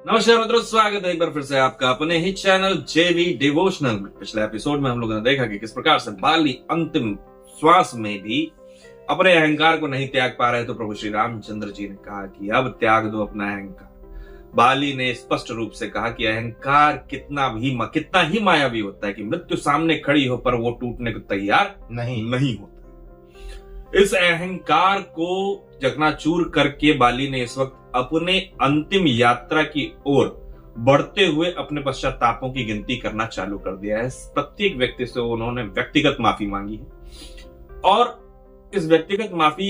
नमस्कार मित्रों, स्वागत है एक बार फिर से आपका अपने ही चैनल जेवी डिवोशनल में। पिछले एपिसोड में हम लोगों ने देखा कि किस प्रकार से बाली अंतिम श्वास में भी अपने अहंकार को नहीं त्याग पा रहे, तो प्रभु श्री रामचंद्र जी ने कहा कि अब त्याग दो अपना अहंकार। बाली ने स्पष्ट रूप से कहा कि अहंकार कितना ही मायावी होता है कि मृत्यु सामने खड़ी हो पर वो टूटने को तैयार नहीं होता। इस अहंकार को चकनाचूर करके बाली ने इस वक्त अपने अंतिम यात्रा की ओर बढ़ते हुए अपने पश्चातापों की गिनती करना चालू कर दिया है। प्रत्येक व्यक्ति से उन्होंने व्यक्तिगत माफी मांगी है और इस व्यक्तिगत माफी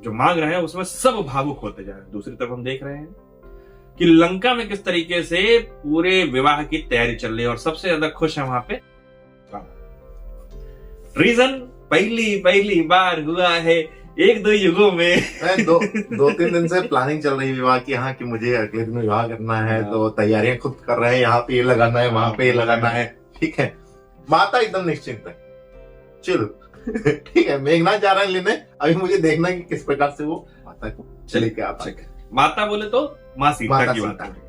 जो मांग रहे हैं उसमें सब भावुक होते जा रहे हैं। दूसरी तरफ हम देख रहे हैं कि लंका में किस तरीके से पूरे विवाह की तैयारी चल रही है और सबसे ज्यादा खुश है वहां पे रीजन पहली बार हुआ है एक दो युगों में। दो तीन दिन से प्लानिंग चल रही है विवाह की, यहाँ कि मुझे अगले दिन विवाह करना है, तो तैयारियां खुद कर रहे हैं। यहाँ पे ये लगाना है, वहां पे ये लगाना है। ठीक है, माता एकदम निश्चिंत है, चिल। ठीक है, मेघनाथ जा रहे हैं लेने। अभी मुझे देखना है कि किस प्रकार से वो माता को चले के आता है। माता बोले तो माँ सीता की बात है,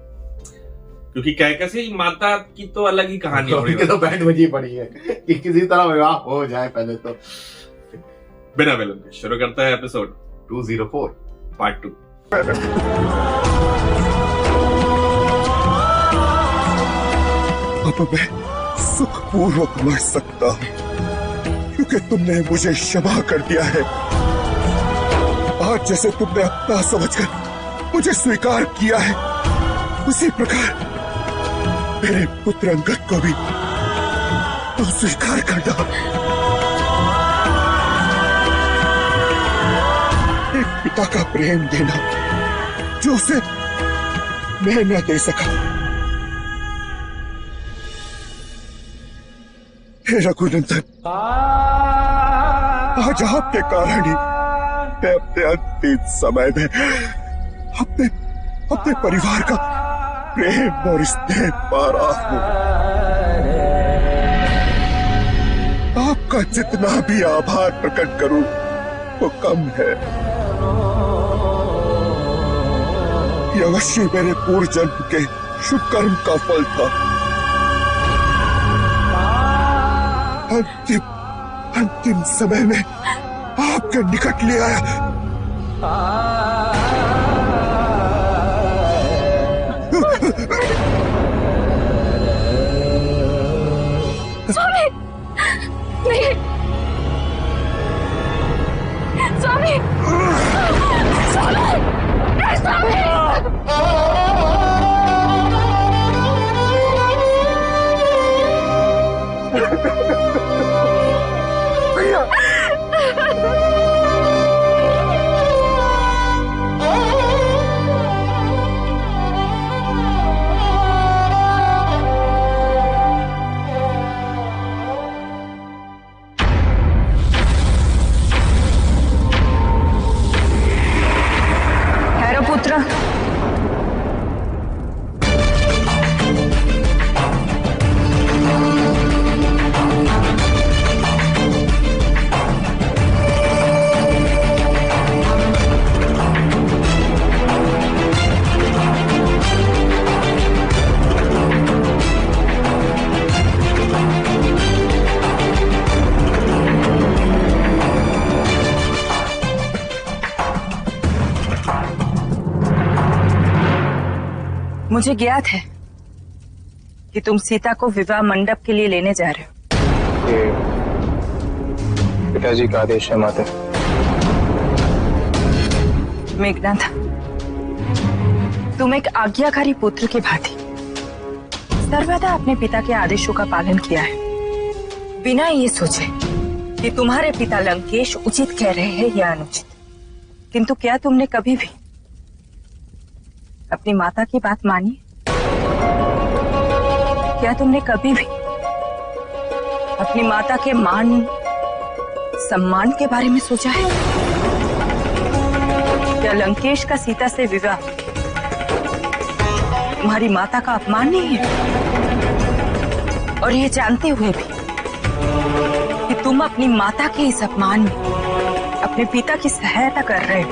क्योंकि कैकसी माता की तो अलग ही कहानी है। तो बैंड बजी पड़ी है कि किसी तरह विवाह हो जाए। पहले तो बिना विलंब के शुरू करता है एपिसोड 204 पार्ट 2। अब मैं सुखपूर्वक मर सकता हूँ क्योंकि तुमने मुझे क्षमा कर दिया है। आज जैसे तुमने अपना समझकर मुझे स्वीकार किया है, उसी प्रकार मेरे पुत्र अंगद को भी तुम स्वीकार करना। एक पिता का प्रेम देना जो उसे मैं न दे सका। हे रघुनंदन, आज आपके कारण ही मैं अपने अंतिम समय में अपने परिवार का प्रेम और स्नेह पा रहा हूं। आपका जितना भी आभार प्रकट करूं वो कम है। ये अवश्य मेरे पूर्व जन्म के शुभ कर्म का फल था। अंतिम समय में आपके निकट ले आया। स्वामी, नहीं, स्वामी, स्वामी, नहीं, स्वामी। पुत्र, मुझे ज्ञात है कि तुम सीता को विवाह मंडप के लिए लेने जा रहे हो। ये पिताजी का आदेश है माता। मेघनाथ, तुम एक आज्ञाकारी पुत्र की भांति सर्वदा अपने पिता के आदेशों का पालन किया है, बिना ये सोचे कि तुम्हारे पिता लंकेश उचित कह रहे हैं या अनुचित। किंतु क्या तुमने कभी भी अपनी माता की बात मानी? क्या तुमने कभी भी अपनी माता के मान सम्मान के बारे में सोचा है? क्या लंकेश का सीता से विवाह तुम्हारी माता का अपमान नहीं है? और ये जानते हुए भी कि तुम अपनी माता के इस अपमान में अपने पिता की सहायता कर रहे हो,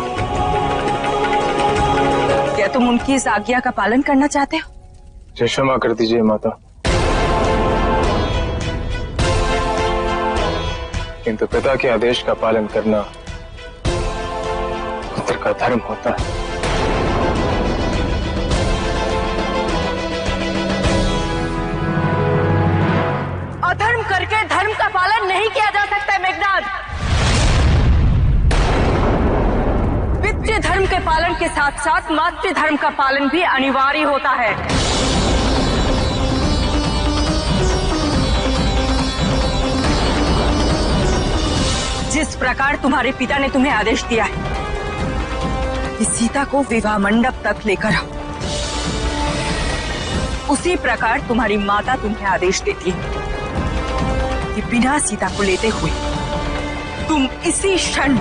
क्या तुम उनकी इस आज्ञा का पालन करना चाहते हो? मुझे क्षमा कर दीजिए माता, किंतु पिता के आदेश का पालन करना पुत्र का धर्म होता है। अधर्म करके धर्म का पालन नहीं किया जा सकता मेघनाद। पितृ धर्म के पालन के साथ साथ मातृ धर्म का पालन भी अनिवार्य होता है। जिस प्रकार तुम्हारे पिता ने तुम्हें आदेश दिया है कि सीता को विवाह मंडप तक लेकर आओ, उसी प्रकार तुम्हारी माता तुम्हें आदेश देती है कि बिना सीता को लेते हुए तुम इसी क्षण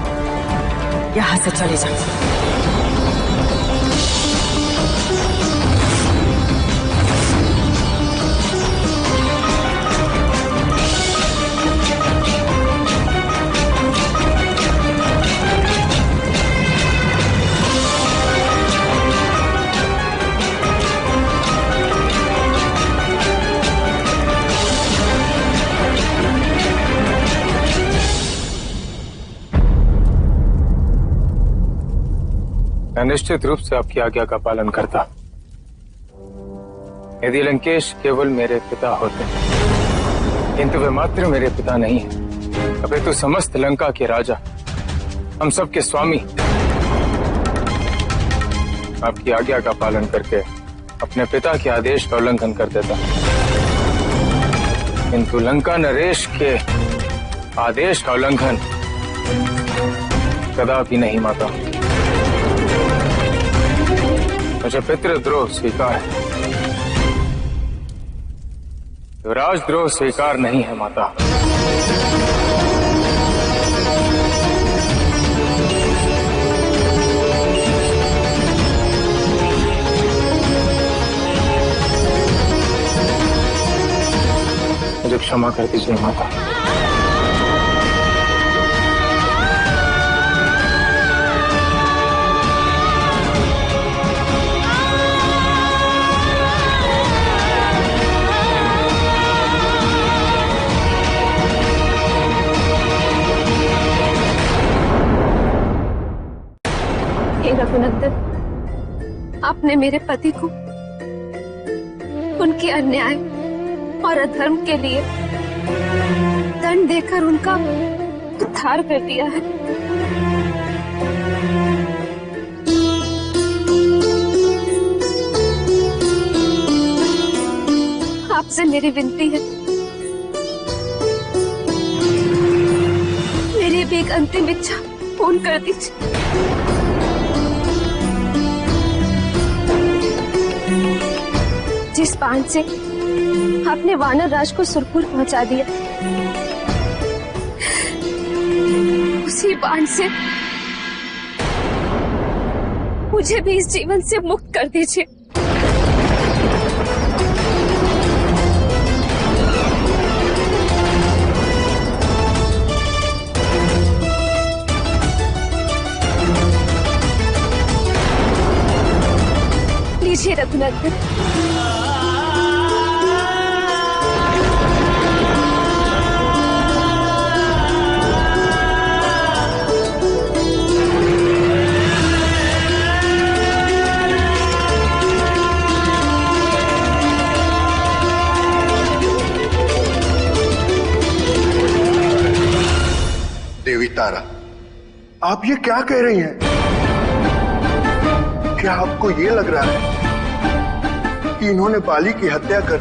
यहां से चले जाओ। मैं निश्चित रूप से आपकी आज्ञा का पालन करता। यदि लंकेश केवल मेरे पिता होते, किंतु वे मात्र मेरे पिता नहीं है, अपितु समस्त लंका के राजा, हम सब के स्वामी। आपकी आज्ञा का पालन करके अपने पिता के आदेश का उल्लंघन कर देता, किंतु लंका नरेश के आदेश का उल्लंघन कदापि नहीं माता। मुझे पितृद्रोह स्वीकार है, राजद्रोह स्वीकार नहीं है माता। मुझे क्षमा कर दीजिए माता। रघुनंदन, आपने मेरे पति को उनके अन्याय और अधर्म के लिए दंड देकर उनका उद्धार कर दिया है। आपसे मेरी विनती है, मेरी भी एक अंतिम इच्छा पूर्ण कर दीजिए। जिस बाण से आपने वानर राज को सुरपुर पहुंचा दिया, उसी बाण से मुझे भी इस जीवन से मुक्त कर दीजिए। लीजिए रघुनंदन। देवी तारा, आप ये क्या कह रही हैं? क्या आपको ये लग रहा है कि इन्होंने बाली की हत्या कर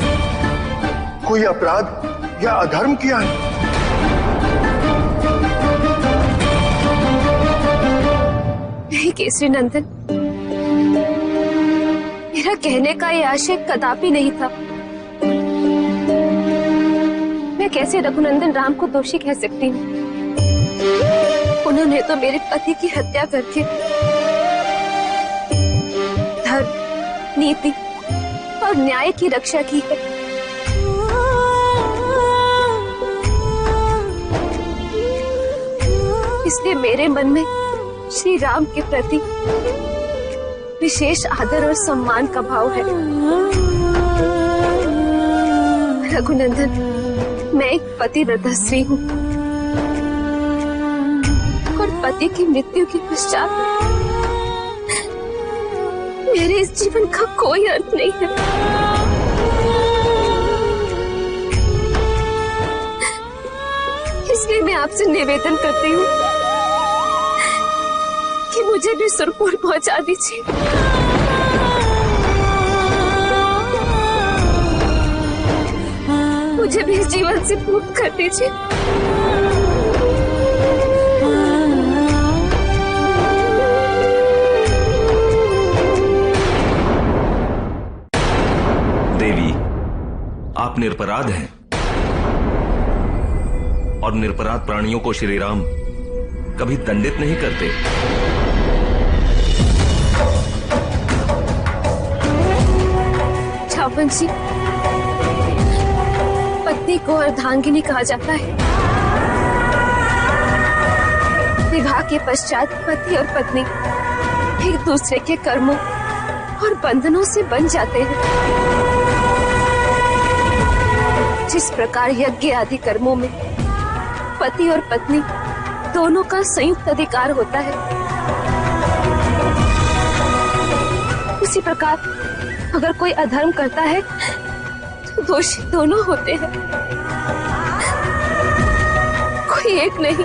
कोई अपराध या अधर्म किया है? नहीं केसरी नंदन, मेरा कहने का ये आशय कदापि नहीं था। मैं कैसे रघुनंदन राम को दोषी कह सकती हूँ? उन्होंने तो मेरे पति की हत्या करके धर्म, नीति और न्याय की रक्षा की है। इसलिए मेरे मन में श्री राम के प्रति विशेष आदर और सम्मान का भाव है। रघुनंदन, मैं एक पतिव्रता स्त्री हूँ और पति की मृत्यु के पश्चात मेरे इस जीवन का कोई अर्थ नहीं है। इसलिए मैं आपसे निवेदन करती हूँ कि मुझे भी सुरपुर पहुंचा दीजिए। मुझे भी इस जीवन से मुक्त कर दीजिए। देवी, आप निरपराध हैं और निरपराध प्राणियों को श्री राम कभी दंडित नहीं करते। छावन जी, पत्नी को अर्धांगिनी कहा जाता है। विवाह के पश्चात पति और पत्नी एक दूसरे के कर्मों और बंधनों से बन जाते हैं। जिस प्रकार यज्ञ आदि कर्मों में पति और पत्नी दोनों का संयुक्त अधिकार होता है, उसी प्रकार अगर कोई अधर्म करता है तो दोषी दोनों होते हैं, कोई एक नहीं।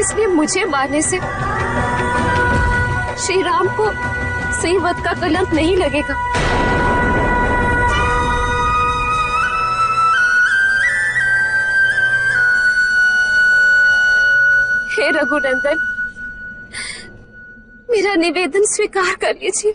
इसलिए मुझे मारने से श्री राम को श्रीवत का कलंक नहीं लगेगा। हे रघुनंदन, मेरा निवेदन स्वीकार कर लीजिए।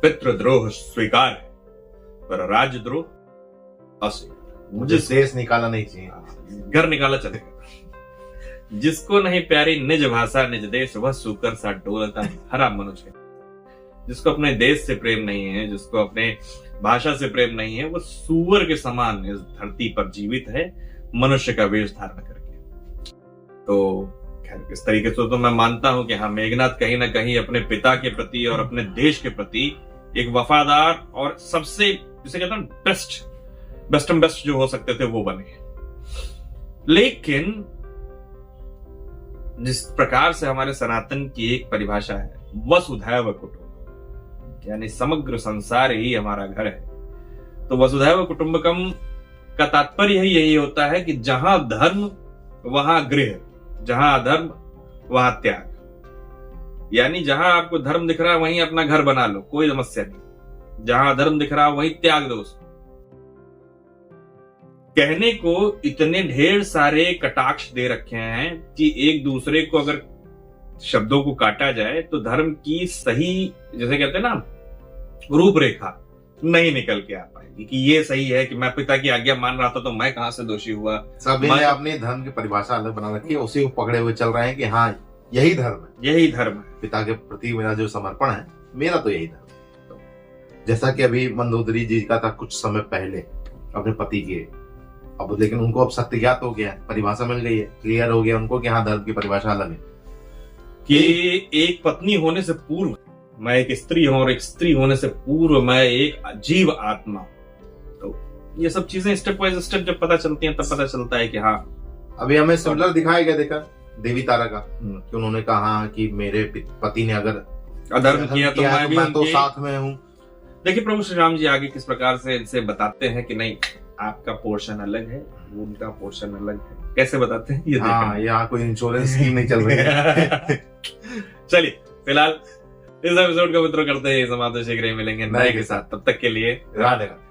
पितृद्रोह स्वीकार है, पर राजद्रोह अस्वीकार। मुझे देश निकाला नहीं चाहिए, घर निकाला चलेगा। जिसको नहीं प्यारी निज भाषा निज देश, वह सूकर सा डोलता है हरा मनुष्य। जिसको अपने देश से प्रेम नहीं है, जिसको अपने भाषा से प्रेम नहीं है, वो सूअर के समान इस धरती पर जीवित है, मनुष्य का वेश धारण करके। तो खैर, इस तरीके से तो मैं मानता हूं कि हाँ, मेघनाथ कहीं ना कहीं अपने पिता के प्रति और अपने देश के प्रति एक वफादार और सबसे, जिसे कहते हैं बेस्ट जो हो सकते थे वो बने। लेकिन जिस प्रकार से हमारे सनातन की एक परिभाषा है, वसुधैव कुटुंबकम, यानी समग्र संसार ही हमारा घर है, तो वसुधैव कुटुंबकम का तात्पर्य ही यही होता है कि जहां धर्म वहां गृह, जहां अधर्म वहां त्याग। यानी जहां आपको धर्म दिख रहा है वहीं अपना घर बना लो, कोई समस्या नहीं। जहां अधर्म दिख रहा है वहीं त्याग दो उसको। कहने को इतने ढेर सारे कटाक्ष दे रखे हैं कि एक दूसरे को अगर शब्दों को काटा जाए तो धर्म की सही, जैसे कहते हैं ना, रूपरेखा नहीं निकल के आ पाएगी कि ये सही है कि मैं पिता की आज्ञा मान रहा था तो मैं कहां से दोषी हुआ। सभी ने अपने धर्म की परिभाषा अलग बना रखी है, उसी को पकड़े हुए चल रहे हैं कि हाँ यही धर्म है, यही धर्म है। पिता के प्रति मेरा जो समर्पण है, मेरा तो यही धर्म है। जैसा कि अभी मंदोदरी जी का था कुछ समय पहले अपने पति के, अब लेकिन उनको अब सत्य ज्ञात हो गया, परिभाषा मिल गई है, क्लियर हो गया उनको कि हाँ धर्म की परिभाषा अलग है। कि एक पत्नी होने से पूर्व मैं एक स्त्री हूं और एक स्त्री होने से पूर्व मैं एक जीव आत्मा हूं। तो ये सब चीजें स्टेप बाय स्टेप जब पता चलती हैं तब पता चलता है कि हाँ, अभी हमें सिमिलर दिखाया गया, देखा देवी तारा का, कि उन्होंने कहा कि मेरे पति ने अगर अधर्म किया तो मैं तो साथ में हूँ। देखिए प्रभु श्री राम जी आगे किस प्रकार से इनसे बताते हैं कि नहीं, आपका पोर्शन अलग है, उनका पोर्शन अलग है। कैसे बताते हैं ये? हाँ, यहाँ कोई इंश्योरेंस स्कीम नहीं चल रही है। चलिए, फिलहाल इस एपिसोड का मित्रों करते हैं समाप्त। शीघ्र ही मिलेंगे नए के साथ, तब तक के लिए राधे राधे।